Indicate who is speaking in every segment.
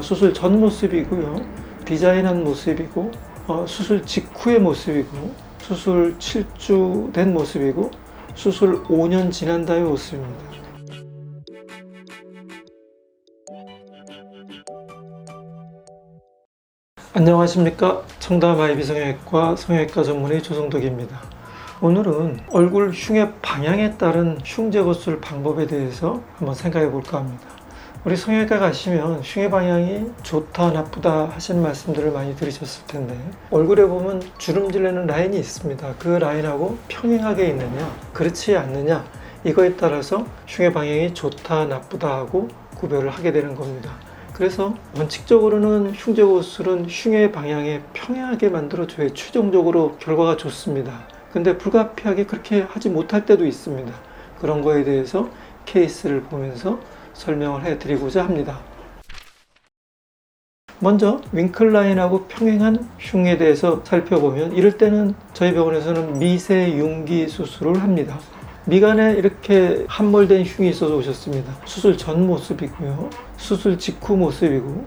Speaker 1: 수술 전 모습이고요. 디자인한 모습이고, 수술 직후의 모습이고, 수술 7주 된 모습이고, 수술 5년 지난 다음의 모습입니다. 안녕하십니까. 청담 아이비 성형외과 성형외과 전문의 조성덕입니다. 오늘은 얼굴 흉의 방향에 따른 흉 제거술 방법에 대해서 한번 생각해 볼까 합니다. 우리 성형외과 가시면 흉의 방향이 좋다 나쁘다 하시는 말씀들을 많이 들으셨을 텐데, 얼굴에 보면 주름질 내는 라인이 있습니다. 그 라인하고 평행하게 있느냐 그렇지 않느냐, 이거에 따라서 흉의 방향이 좋다 나쁘다 하고 구별을 하게 되는 겁니다. 그래서 원칙적으로는 흉 제거술은 흉의 방향에 평행하게 만들어줘야 최종적으로 결과가 좋습니다. 근데 불가피하게 그렇게 하지 못할 때도 있습니다. 그런 거에 대해서 케이스를 보면서 설명을 해드리고자 합니다. 먼저 윙클 라인하고 평행한 흉에 대해서 살펴보면, 이럴 때는 저희 병원에서는 미세융기 수술을 합니다. 미간에 이렇게 함몰된 흉이 있어서 오셨습니다. 수술 전 모습이고요, 수술 직후 모습이고,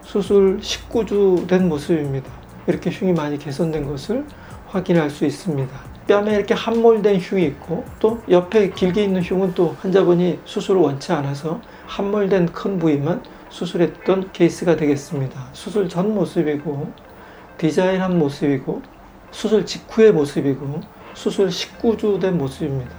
Speaker 1: 수술 19주 된 모습입니다. 이렇게 흉이 많이 개선된 것을 확인할 수 있습니다. 뺨에 이렇게 함몰된 흉이 있고, 또 옆에 길게 있는 흉은 또 환자분이 수술을 원치 않아서 함몰된 큰 부위만 수술했던 케이스가 되겠습니다. 수술 전 모습이고, 디자인한 모습이고, 수술 직후의 모습이고, 수술 19주 된 모습입니다.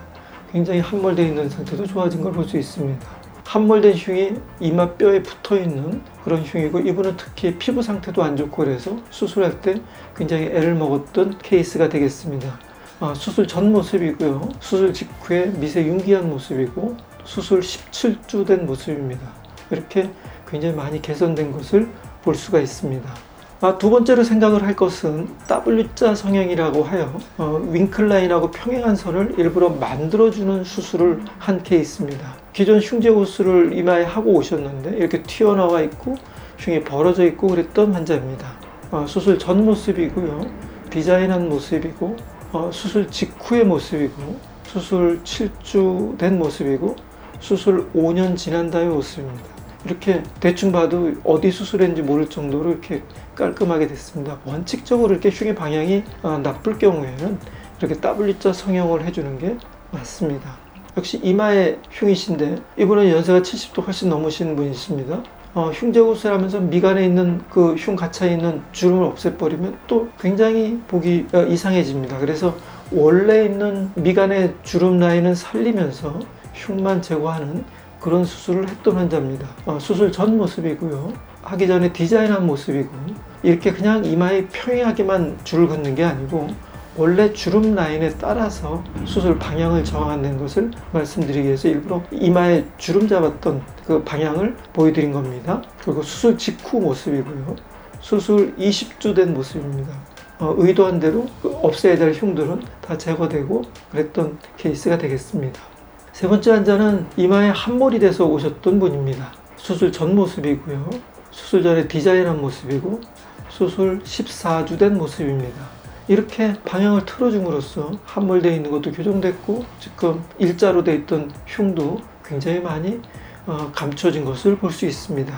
Speaker 1: 굉장히 함몰되어 있는 상태도 좋아진 걸 볼 수 있습니다. 함몰된 흉이 이마뼈에 붙어있는 그런 흉이고, 이분은 특히 피부 상태도 안 좋고 그래서 수술할 때 굉장히 애를 먹었던 케이스가 되겠습니다. 수술 전 모습이고요, 수술 직후에 미세융기한 모습이고, 수술 17주 된 모습입니다. 이렇게 굉장히 많이 개선된 것을 볼 수가 있습니다. 두 번째로 생각을 할 것은 W자 성형이라고 하여 윙클 라인하고 평행한 선을 일부러 만들어주는 수술을 한 케이스입니다. 기존 흉 제거술을 이마에 하고 오셨는데 이렇게 튀어나와 있고 흉이 벌어져 있고 그랬던 환자입니다. 수술 전 모습이고요, 디자인한 모습이고, 수술 직후의 모습이고, 수술 7주 된 모습이고, 수술 5년 지난 다음의 모습입니다. 이렇게 대충 봐도 어디 수술했는지 모를 정도로 이렇게 깔끔하게 됐습니다. 원칙적으로 이렇게 흉의 방향이 나쁠 경우에는 이렇게 W자 성형을 해주는 게 맞습니다. 역시 이마에 흉이신데, 이분은 연세가 70도 훨씬 넘으신 분이십니다. 흉 제거술 하면서 미간에 있는 그 흉 갇혀 있는 주름을 없애버리면 또 굉장히 보기 이상해집니다. 그래서 원래 있는 미간의 주름 라인은 살리면서 흉만 제거하는 그런 수술을 했던 환자입니다. 수술 전 모습이고요, 하기 전에 디자인한 모습이고, 이렇게 그냥 이마에 평행하게만 줄을 긋는 게 아니고 원래 주름 라인에 따라서 수술 방향을 정하는 것을 말씀드리기 위해서 일부러 이마에 주름 잡았던 그 방향을 보여드린 겁니다. 그리고 수술 직후 모습이고요, 수술 20주 된 모습입니다. 의도한 대로 없애야 될 흉들은 다 제거되고 그랬던 케이스가 되겠습니다. 세 번째 환자는 이마에 함몰이 돼서 오셨던 분입니다. 수술 전 모습이고요, 수술 전에 디자인한 모습이고, 수술 14주 된 모습입니다. 이렇게 방향을 틀어줌으로써 함몰되어 있는 것도 교정됐고, 지금 일자로 되어 있던 흉도 굉장히 많이 감춰진 것을 볼 수 있습니다.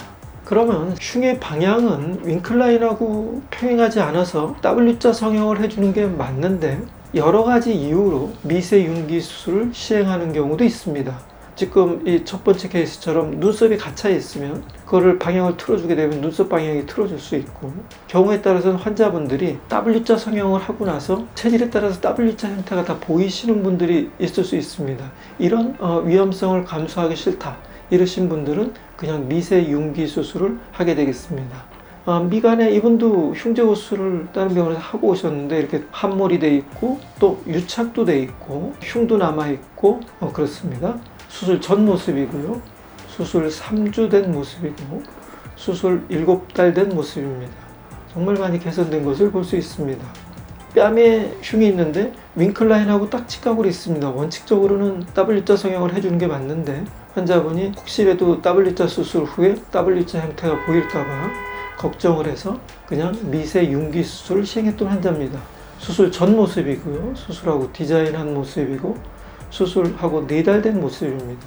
Speaker 1: 그러면 흉의 방향은 윙클 라인하고 평행하지 않아서 W자 성형을 해주는 게 맞는데, 여러 가지 이유로 미세융기 수술을 시행하는 경우도 있습니다. 지금 이 첫 번째 케이스처럼 눈썹이 갇혀 있으면 그거를 방향을 틀어주게 되면 눈썹 방향이 틀어질 수 있고, 경우에 따라서는 환자분들이 W자 성형을 하고 나서 체질에 따라서 W자 형태가 다 보이시는 분들이 있을 수 있습니다. 이런 위험성을 감수하기 싫다 이러신 분들은 그냥 미세융기 수술을 하게 되겠습니다. 미간에 이분도 흉 제거술을 다른 병원에서 하고 오셨는데 이렇게 함몰이 돼 있고, 또 유착도 돼 있고, 흉도 남아 있고 그렇습니다. 수술 전 모습이고요, 수술 3주 된 모습이고, 수술 7달 된 모습입니다. 정말 많이 개선된 것을 볼 수 있습니다. 뺨에 흉이 있는데 윙클 라인하고 딱 직각으로 있습니다. 원칙적으로는 W자 성형을 해주는 게 맞는데, 환자분이 혹시라도 W자 수술 후에 W자 형태가 보일까봐 걱정을 해서 그냥 미세융기 수술을 시행했던 환자입니다. 수술 전 모습이고요, 수술하고 디자인한 모습이고, 수술하고 4달 된 모습입니다.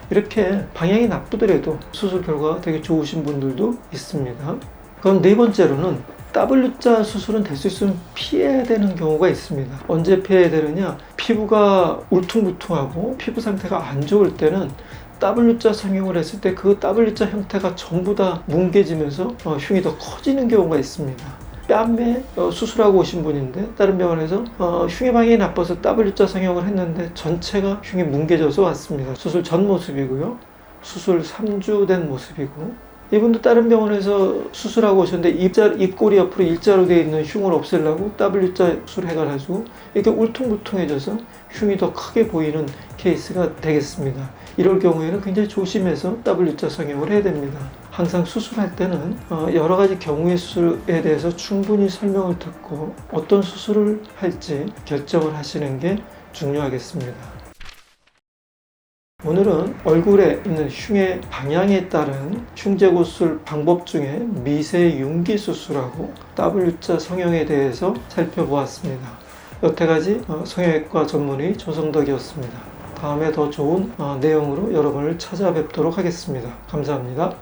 Speaker 1: 이렇게 방향이 나쁘더라도 수술 결과가 되게 좋으신 분들도 있습니다. 그럼 네 번째로는 W자 수술은 될 수 있으면 피해야 되는 경우가 있습니다. 언제 피해야 되느냐? 피부가 울퉁불퉁하고 피부 상태가 안 좋을 때는 W자 성형을 했을 때 그 W자 형태가 전부 다 뭉개지면서 흉이 더 커지는 경우가 있습니다. 뺨에 수술하고 오신 분인데 다른 병원에서 흉의 방향이 나빠서 W자 성형을 했는데 전체가 흉이 뭉개져서 왔습니다. 수술 전 모습이고요. 수술 3주 된 모습이고, 이분도 다른 병원에서 수술하고 오셨는데 입꼬리 옆으로 일자로 되어 있는 흉을 없애려고 W자 수술 해가지고 이렇게 울퉁불퉁해져서 흉이 더 크게 보이는 케이스가 되겠습니다. 이럴 경우에는 굉장히 조심해서 W자 성형을 해야 됩니다. 항상 수술할 때는 여러 가지 경우의 수술에 대해서 충분히 설명을 듣고 어떤 수술을 할지 결정을 하시는 게 중요하겠습니다. 오늘은 얼굴에 있는 흉의 방향에 따른 흉제고 수술 방법 중에 미세융기 수술하고 W자 성형에 대해서 살펴보았습니다. 여태까지 성형외과 전문의 조성덕이었습니다. 다음에 더 좋은 내용으로 여러분을 찾아뵙도록 하겠습니다. 감사합니다.